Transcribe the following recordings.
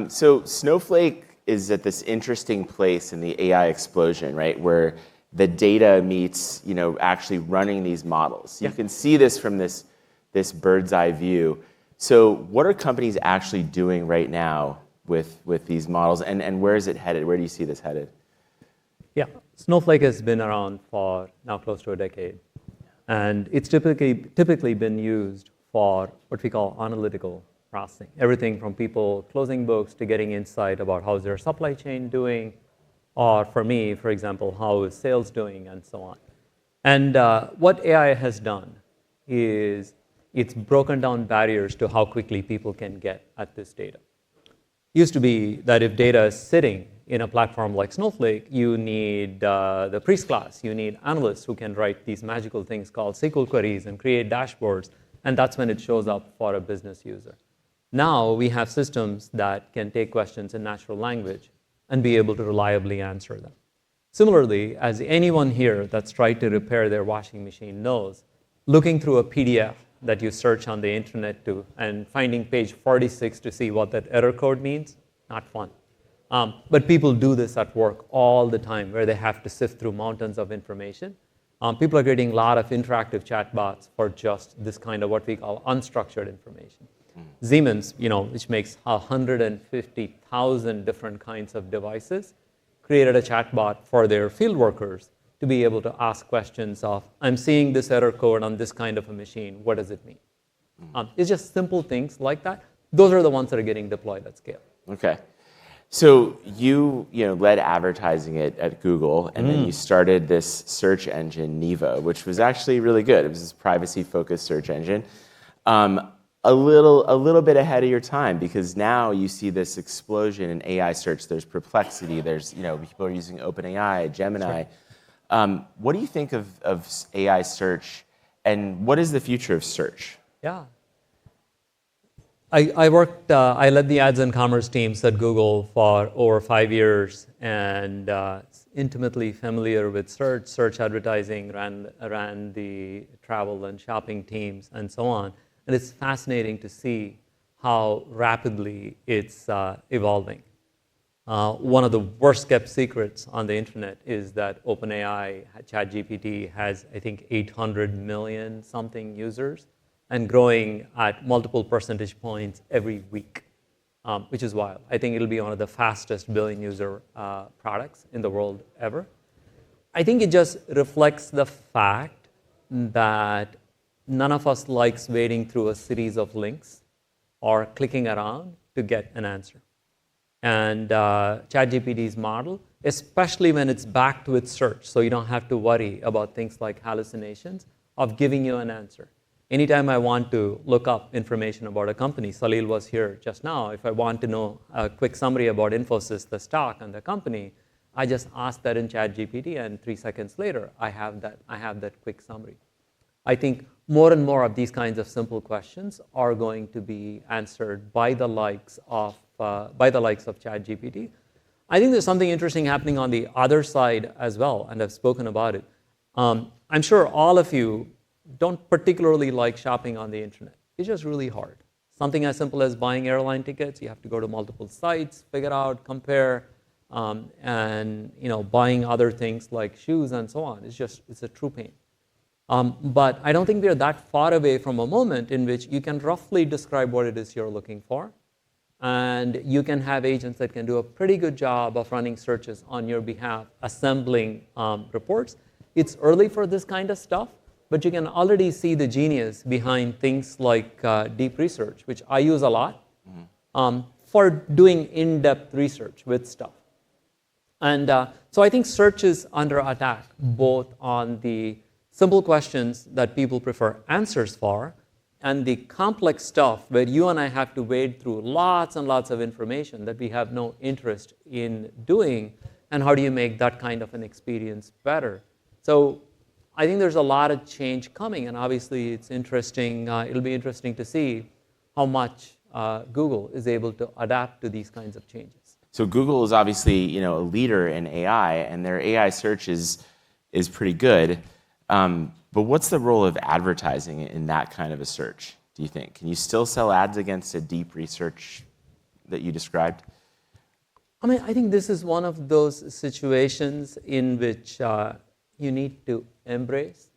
So Snowflake is at this interesting place in the AI explosion, right? Where the data meets, actually running these models. So you can see this from this bird's eye view. So what are companies actually doing right now with these models, and where is it headed? Where do you see this headed? Yeah, Snowflake has been around for now close to a decade. And it's typically been used for what we call analytical processing. Everything from people closing books to getting insight about how's their supply chain doing, or for me, for example, how is sales doing, and so on. And what AI has done is it's broken down barriers to how quickly people can get at this data. It used to be that if data is sitting in a platform like Snowflake, you need the priest class, you need analysts who can write these magical things called SQL queries and create dashboards, and that's when it shows up for a business user. Now we have systems that can take questions in natural language and be able to reliably answer them. Similarly, as anyone here that's tried to repair their washing machine knows, looking through a PDF that you search on the internet to and finding page 46 to see what that error code means, not fun. But people do this at work all the time, where they have to sift through mountains of information. People are creating a lot of interactive chatbots for just this kind of what we call unstructured information. Siemens, which makes 150,000 different kinds of devices, created a chatbot for their field workers to be able to ask questions of, I'm seeing this error code on this kind of a machine, what does it mean? It's just simple things like that. Those are the ones that are getting deployed at scale. Okay. So you led advertising at Google, and then you started this search engine, Neeva, which was actually really good. It was this privacy-focused search engine. A little bit ahead of your time, because now you see this explosion in AI search. There's Perplexity. There's people are using OpenAI, Gemini. Sure. What do you think of AI search, and what is the future of search? Yeah. I led the ads and commerce teams at Google for over 5 years, and intimately familiar with search advertising, ran the travel and shopping teams, and so on. And it's fascinating to see how rapidly it's evolving. One of the worst kept secrets on the internet is that OpenAI, ChatGPT, has, I think, 800 million something users, and growing at multiple percentage points every week, which is wild. I think it'll be one of the fastest billion user products in the world ever. I think it just reflects the fact that none of us likes wading through a series of links or clicking around to get an answer. And ChatGPT's model, especially when it's backed with search, so you don't have to worry about things like hallucinations, of giving you an answer. Anytime I want to look up information about a company, Salil was here just now, if I want to know a quick summary about Infosys, the stock and the company, I just ask that in ChatGPT, and 3 seconds later, I have that quick summary. I think more and more of these kinds of simple questions are going to be answered by the likes of ChatGPT. I think there's something interesting happening on the other side as well, and I've spoken about it. I'm sure all of you don't particularly like shopping on the internet. It's just really hard. Something as simple as buying airline tickets, you have to go to multiple sites, figure out, compare, and buying other things like shoes and so on. It's a true pain. But I don't think we're that far away from a moment in which you can roughly describe what it is you're looking for, and you can have agents that can do a pretty good job of running searches on your behalf, assembling reports. It's early for this kind of stuff, but you can already see the genius behind things like deep research, which I use a lot, for doing in-depth research with stuff. And so I think search is under attack, both on the simple questions that people prefer answers for, and the complex stuff where you and I have to wade through lots and lots of information that we have no interest in doing, and how do you make that kind of an experience better? So I think there's a lot of change coming, and obviously it's interesting. It'll be interesting to see how much Google is able to adapt to these kinds of changes. So Google is obviously a leader in AI, and their AI search is pretty good. But what's the role of advertising in that kind of a search, do you think? Can you still sell ads against a deep research that you described? I mean, I think this is one of those situations in which you need to embrace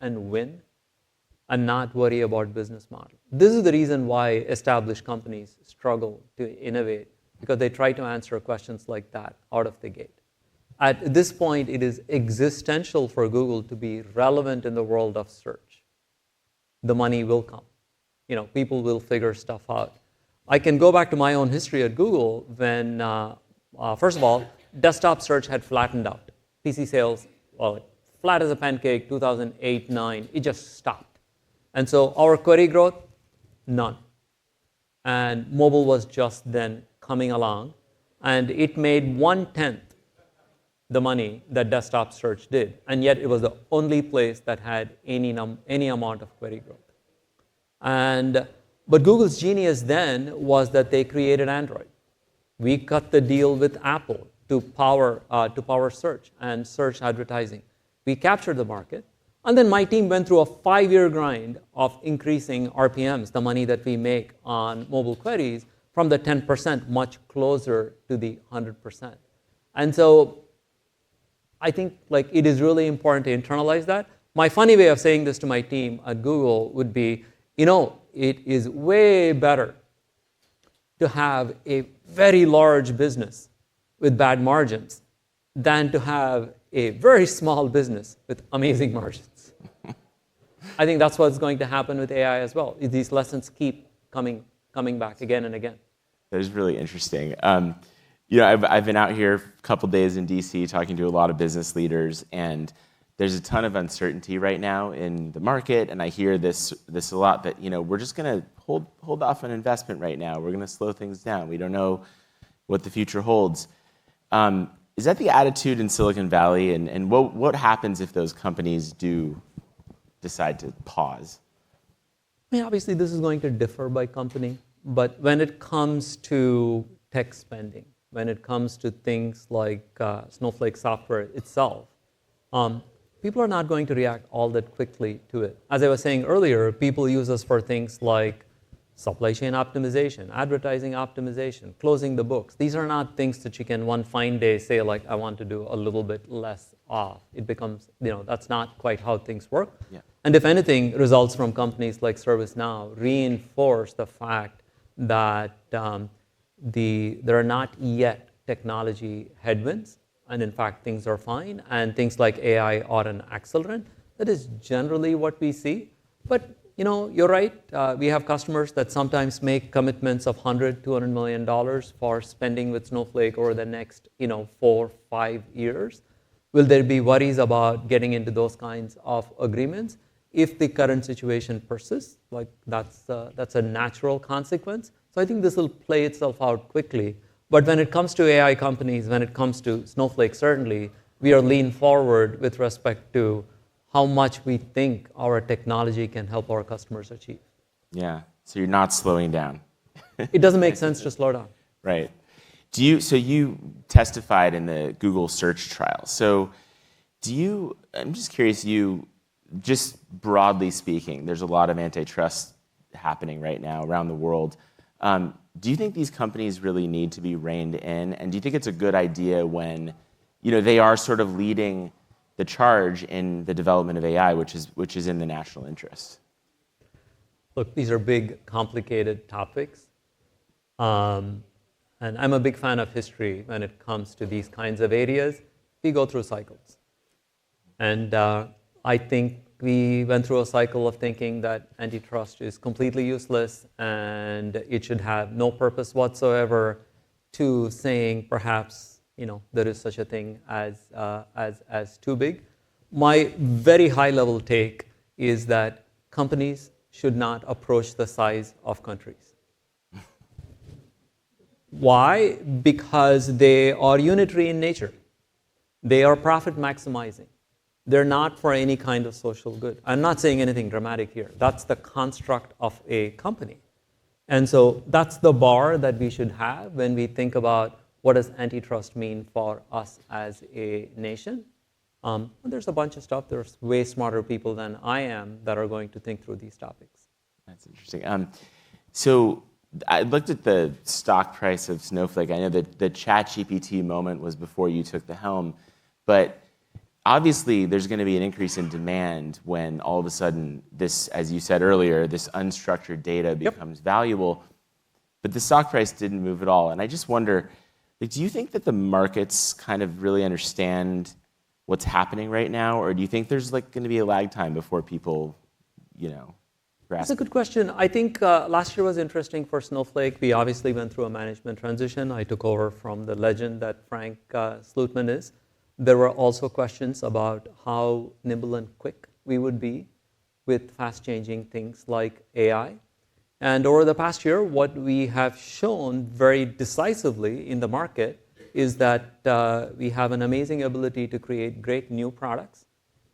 and win and not worry about business model. This is the reason why established companies struggle to innovate, because they try to answer questions like that out of the gate. At this point, it is existential for Google to be relevant in the world of search. The money will come. People will figure stuff out. I can go back to my own history at Google when, first of all, desktop search had flattened out. PC sales, well, flat as a pancake, 2008, 9, it just stopped. And so our query growth, none. And mobile was just then coming along, and it made 1/10 the money that desktop search did, and yet it was the only place that had any amount of query growth. But Google's genius then was that they created Android. We cut the deal with Apple to power search and search advertising. We captured the market, and then my team went through a 5-year grind of increasing RPMs, the money that we make on mobile queries, from the 10% much closer to the 100%. And so I think it is really important to internalize that. My funny way of saying this to my team at Google would be, it is way better to have a very large business with bad margins than to have a very small business with amazing margins. I think that's what's going to happen with AI as well. These lessons keep coming back again and again. That is really interesting. I've been out here a couple days in DC talking to a lot of business leaders, and there's a ton of uncertainty right now in the market, and I hear this a lot, that we're just going to hold off on investment right now. We're going to slow things down. We don't know what the future holds. Is that the attitude in Silicon Valley, and what happens if those companies do decide to pause? I mean, obviously, this is going to differ by company, but when it comes to tech spending, when it comes to things like Snowflake software itself, people are not going to react all that quickly to it. As I was saying earlier, people use us for things like supply chain optimization, advertising optimization, closing the books. These are not things that you can one fine day say, I want to do a little bit less of. It becomes, that's not quite how things work. Yeah. And if anything, results from companies like ServiceNow reinforce the fact that there are not yet technology headwinds, and in fact, things are fine, and things like AI are an accelerant. That is generally what we see. But you're right. We have customers that sometimes make commitments of $100, $200 million for spending with Snowflake over the next 4-5 years. Will there be worries about getting into those kinds of agreements if the current situation persists? That's a natural consequence. So I think this will play itself out quickly. But when it comes to AI companies, when it comes to Snowflake, certainly, we are lean forward with respect to how much we think our technology can help our customers achieve. Yeah, so you're not slowing down. It doesn't make sense to slow down. Right. So you testified in the Google search trial. So I'm just curious, just broadly speaking, there's a lot of antitrust happening right now around the world. Do you think these companies really need to be reined in? And do you think it's a good idea when they are sort of leading the charge in the development of AI, which is in the national interest? Look, these are big, complicated topics. And I'm a big fan of history when it comes to these kinds of areas. We go through cycles. And I think we went through a cycle of thinking that antitrust is completely useless and it should have no purpose whatsoever, to saying perhaps there is such a thing as too big. My very high-level take is that companies should not approach the size of countries. Why? Because they are unitary in nature. They are profit maximizing. They're not for any kind of social good. I'm not saying anything dramatic here. That's the construct of a company. And so that's the bar that we should have when we think about what does antitrust mean for us as a nation. There's a bunch of stuff. There's way smarter people than I am that are going to think through these topics. That's interesting. So I looked at the stock price of Snowflake. I know that the ChatGPT moment was before you took the helm, but obviously there's going to be an increase in demand when all of a sudden this, as you said earlier, this unstructured data becomes valuable. But the stock price didn't move at all. And I just wonder, like, do you think that the markets kind of really understand what's happening right now? Or do you think there's like going to be a lag time before people, grasp? That's a good question. I think last year was interesting for Snowflake. We obviously went through a management transition. I took over from the legend that Frank Slootman is. There were also questions about how nimble and quick we would be with fast-changing things like AI. And over the past year, what we have shown very decisively in the market is that we have an amazing ability to create great new products,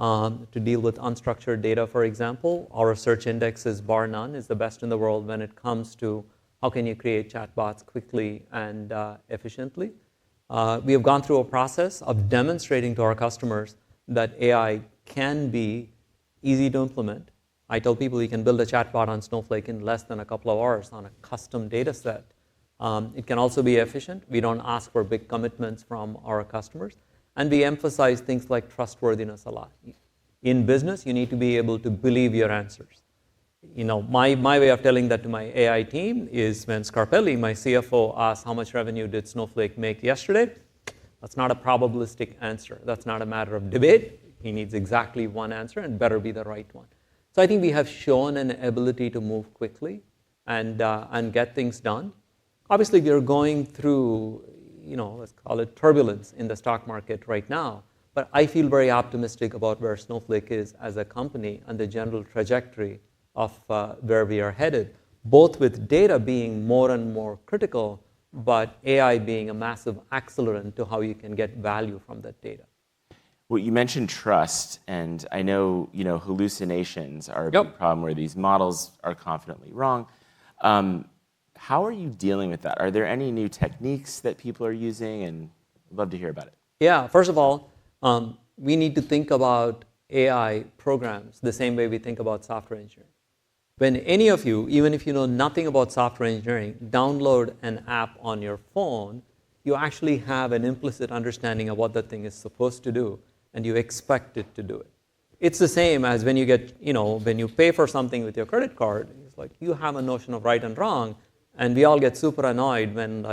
to deal with unstructured data, for example. Our search index is bar none, is the best in the world when it comes to how can you create chatbots quickly and efficiently. We have gone through a process of demonstrating to our customers that AI can be easy to implement. I tell people you can build a chatbot on Snowflake in less than a couple of hours on a custom data set. It can also be efficient. We don't ask for big commitments from our customers. And we emphasize things like trustworthiness a lot. In business, you need to be able to believe your answers. My way of telling that to my AI team is when Scarpelli, my CFO, asks how much revenue did Snowflake make yesterday, that's not a probabilistic answer. That's not a matter of debate. He needs exactly one answer and better be the right one. So I think we have shown an ability to move quickly and get things done. Obviously, we are going through, let's call it turbulence in the stock market right now. But I feel very optimistic about where Snowflake is as a company and the general trajectory of where we are headed, both with data being more and more critical, but AI being a massive accelerant to how you can get value from that data. Well, you mentioned trust, and I know hallucinations are a big problem where these models are confidently wrong. How are you dealing with that? Are there any new techniques that people are using? And I'd love to hear about it. Yeah, first of all, we need to think about AI programs the same way we think about software engineering. When any of you, even if you know nothing about software engineering, download an app on your phone, you actually have an implicit understanding of what that thing is supposed to do, and you expect it to do it. It's the same as when you get, when you pay for something with your credit card, it's like you have a notion of right and wrong, and we all get super annoyed when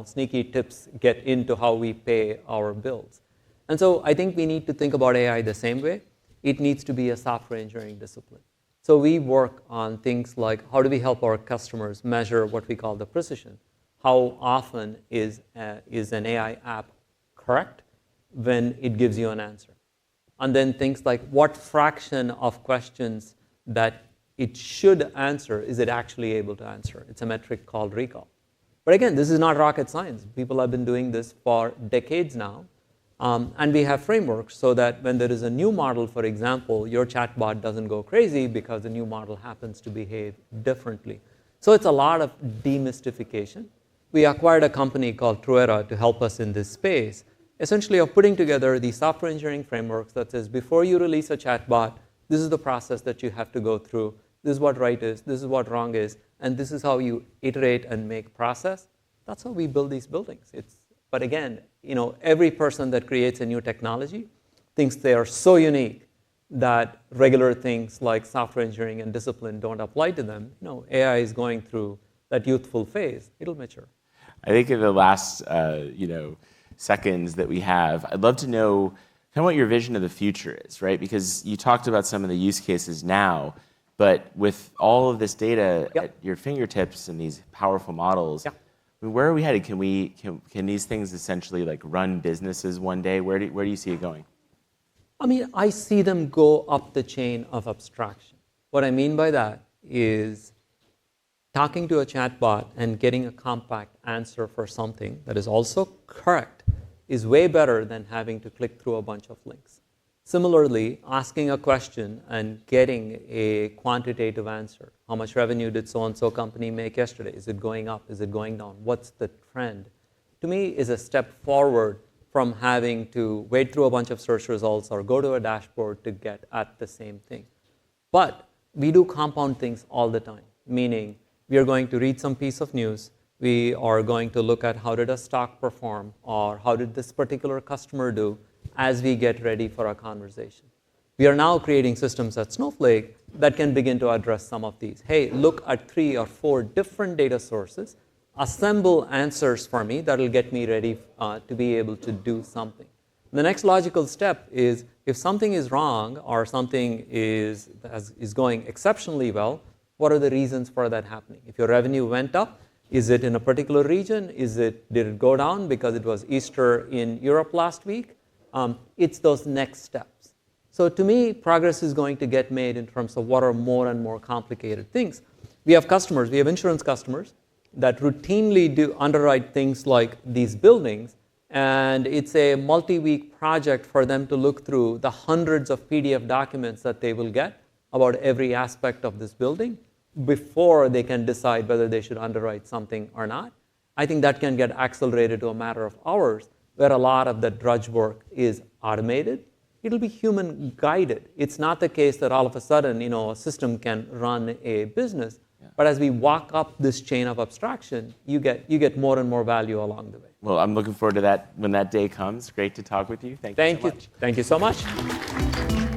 sneaky tips get into how we pay our bills. And so I think we need to think about AI the same way. It needs to be a software engineering discipline. So we work on things like how do we help our customers measure what we call the precision. How often is an AI app correct when it gives you an answer? And then things like what fraction of questions that it should answer is it actually able to answer? It's a metric called recall. But again, this is not rocket science. People have been doing this for decades now. And we have frameworks so that when there is a new model, for example, your chatbot doesn't go crazy because the new model happens to behave differently. So it's a lot of demystification. We acquired a company called Truera to help us in this space, essentially of putting together the software engineering frameworks that says before you release a chatbot, this is the process that you have to go through. This is what right is, this is what wrong is, and this is how you iterate and make process. That's how we build these buildings. But again, every person that creates a new technology thinks they are so unique that regular things like software engineering and discipline don't apply to them. AI is going through that youthful phase. It'll mature. I think in the last seconds that we have, I'd love to know kind of what your vision of the future is, right? Because you talked about some of the use cases now, but with all of this data at your fingertips and these powerful models, where are we headed? Can these things essentially like run businesses one day? Where do you see it going? I mean, I see them go up the chain of abstraction. What I mean by that is talking to a chatbot and getting a compact answer for something that is also correct is way better than having to click through a bunch of links. Similarly, asking a question and getting a quantitative answer. How much revenue did so-and-so company make yesterday? Is it going up? Is it going down? What's the trend? To me, is a step forward from having to wade through a bunch of search results or go to a dashboard to get at the same thing. But we do compound things all the time, meaning We are going to read some piece of news. We are going to look at how did a stock perform, or how did this particular customer do as we get ready for our conversation. We are now creating systems at Snowflake that can begin to address some of these. Hey, look at 3 or 4 different data sources, assemble answers for me that will get me ready to be able to do something. The next logical step is if something is wrong or something is going exceptionally well, what are the reasons for that happening? If your revenue went up, is it in a particular region? Did it go down because it was Easter in Europe last week? It's those next steps. So to me, progress is going to get made in terms of what are more and more complicated things. We have customers, we have insurance customers that routinely do underwrite things like these buildings, and it's a multi-week project for them to look through the hundreds of PDF documents that they will get about every aspect of this building before they can decide whether they should underwrite something or not. I think that can get accelerated to a matter of hours, where a lot of the drudge work is automated. It'll be human guided. It's not the case that all of a sudden, a system can run a business. Yeah. But as we walk up this chain of abstraction, you get more and more value along the way. Well, I'm looking forward to that when that day comes. Great to talk with you. Thank you so much. Thank you so much.